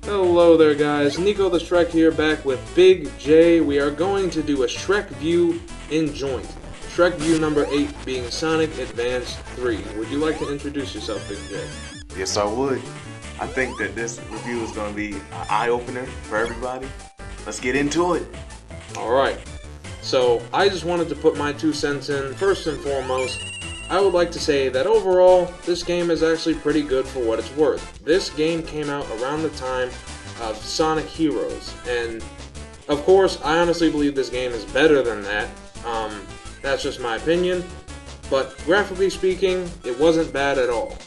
Hello there guys, Nico the Shrek here back with BigJay. We are going to do a Shrekview in joint. Shrekview number 8 being Sonic Advance 3. Would you like to introduce yourself, BigJay? Yes, I would. I think that this review is going to be an eye-opener for everybody. Let's get into it. Alright, so I just wanted to put my 2 cents in. First and foremost, I would like to say that overall, this game is actually pretty good for what it's worth. This game came out around the time of Sonic Heroes, and of course, I honestly believe this game is better than that. That's just my opinion, but graphically speaking, it wasn't bad at all.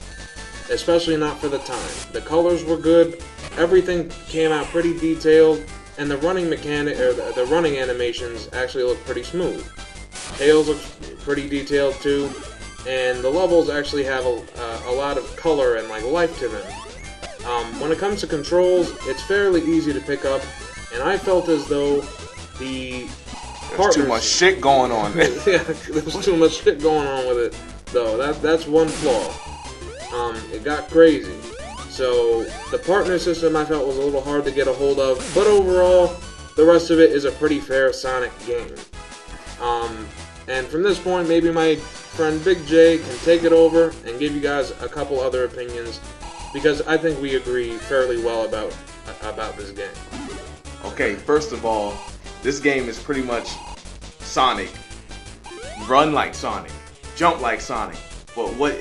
Especially not for the time. The colors were good, everything came out pretty detailed, and the running mechanic, or the running animations actually look pretty smooth. Tails look pretty detailed too, and the levels actually have a lot of color and like life to them. When it comes to controls, it's fairly easy to pick up, and I felt as though There's too much shit going on. Yeah, there's too much shit going on with it, though. That's one flaw. It got crazy. So the partner system I felt was a little hard to get a hold of, but overall, the rest of it is a pretty fair Sonic game. And from this point, maybe my friend BigJay can take it over and give you guys a couple other opinions, because I think we agree fairly well about this game. Okay, first of all, this game is pretty much Sonic. Run like Sonic. Jump like Sonic. But what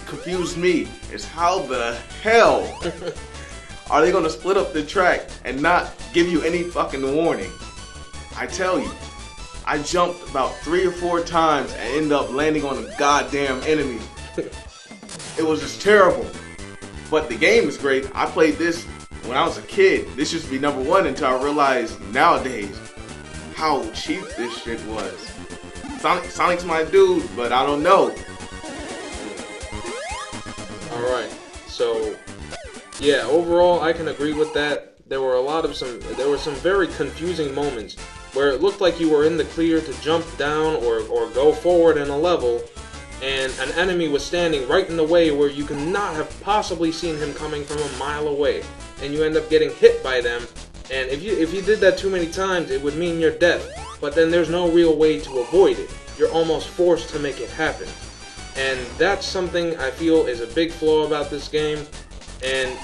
confused me is how the hell are they going to split up the track and not give you any fucking warning? I tell you, I jumped about 3 or 4 times and ended up landing on a goddamn enemy. It was just terrible. But the game is great. I played this when I was a kid. This used to be #1 until I realized nowadays how cheap this shit was. Sonic's my dude, but I don't know. Alright, so yeah, overall I can agree with that. There were some very confusing moments where it looked like you were in the clear to jump down or go forward in a level, and an enemy was standing right in the way where you could not have possibly seen him coming from a mile away, and you end up getting hit by them. And if you did that too many times, it would mean your death. But then there's no real way to avoid it. You're almost forced to make it happen. And that's something I feel is a big flaw about this game. And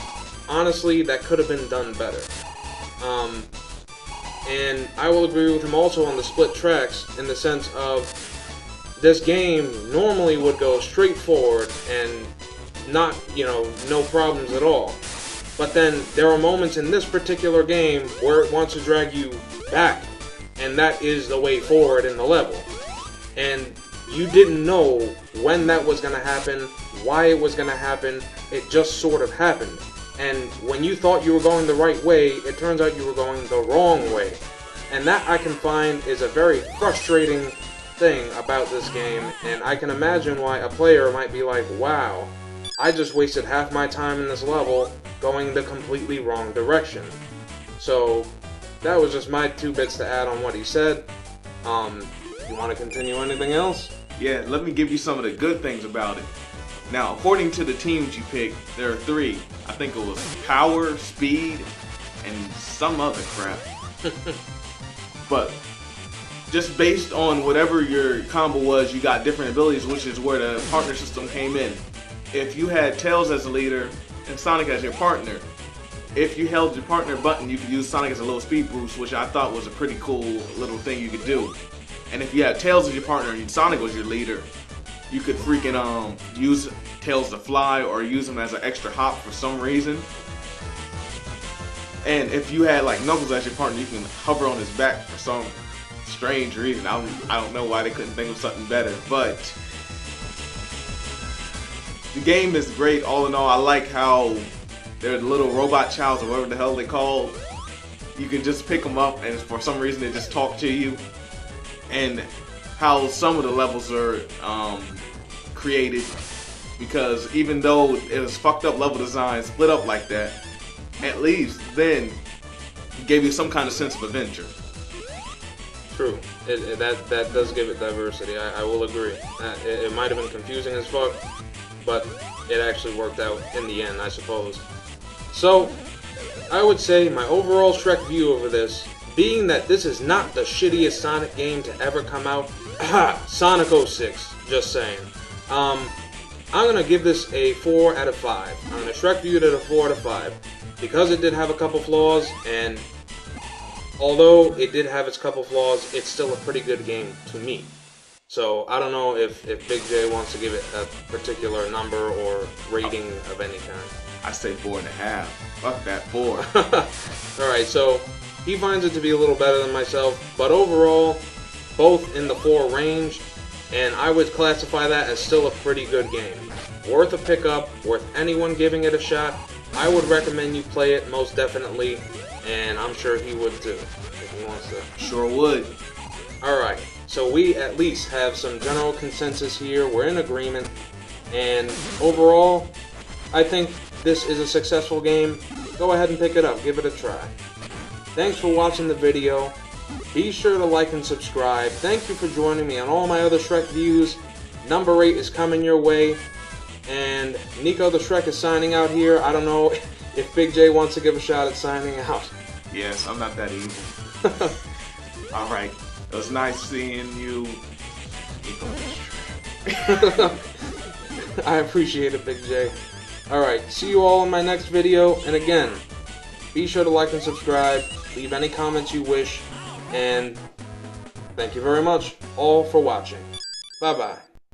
honestly, that could have been done better. And I will agree with him also on the split tracks, in the sense of this game normally would go straight forward and not, no problems at all. But then there are moments in this particular game where it wants to drag you back, and that is the way forward in the level. And you didn't know when that was going to happen, why it was going to happen, it just sort of happened. And when you thought you were going the right way, it turns out you were going the wrong way. And that, I can find, is a very frustrating thing about this game, and I can imagine why a player might be like, wow, I just wasted half my time in this level going the completely wrong direction. So that was just my 2 bits to add on what he said. You want to continue anything else? Yeah, let me give you some of the good things about it. Now, according to the teams you picked, there are 3. I think it was power, speed, and some other crap. But just based on whatever your combo was, you got different abilities, which is where the partner system came in. If you had Tails as a leader and Sonic as your partner, if you held your partner button, you could use Sonic as a little speed boost, which I thought was a pretty cool little thing you could do. And if you had Tails as your partner and Sonic was your leader, you could freaking use Tails to fly or use him as an extra hop for some reason. And if you had like Knuckles as your partner, you can hover on his back for some strange reason. I don't know why they couldn't think of something better, but the game is great all in all. I like how they're little robot childs or whatever the hell they call. You can just pick them up and for some reason they just talk to you. And how some of the levels are created, because even though it was fucked up level design split up like that, at least then it gave you some kind of sense of adventure. True. That does give it diversity. I will agree. It might have been confusing as fuck, but it actually worked out in the end, I suppose. So, I would say my overall Shrek view over this, being that this is not the shittiest Sonic game to ever come out. Sonic 06, just saying. I'm gonna give this a 4 out of 5. I'm gonna Shrekview it at a 4 out of 5. Because it did have a couple flaws, and although it did have its couple flaws, it's still a pretty good game to me. So I don't know if BigJay wants to give it a particular number or rating of any kind. I say 4.5. Fuck that 4. Alright, so he finds it to be a little better than myself, but overall, both in the 4 range, and I would classify that as still a pretty good game. Worth a pickup, worth anyone giving it a shot. I would recommend you play it most definitely, and I'm sure he would too, if he wants to. Sure would. Alright, so we at least have some general consensus here, we're in agreement, and overall, I think this is a successful game. Go ahead and pick it up, give it a try. Thanks for watching the video. Be sure to like and subscribe. Thank you for joining me on all my other Shrek views. Number 8 is coming your way. And Nico the Shrek is signing out here. I don't know if BigJay wants to give a shot at signing out. Yes, I'm not that evil. Alright, it was nice seeing you. Nico the Shrek. I appreciate it, BigJay. Alright, see you all in my next video. And again, be sure to like and subscribe. Leave any comments you wish. And thank you very much all for watching. Bye-bye.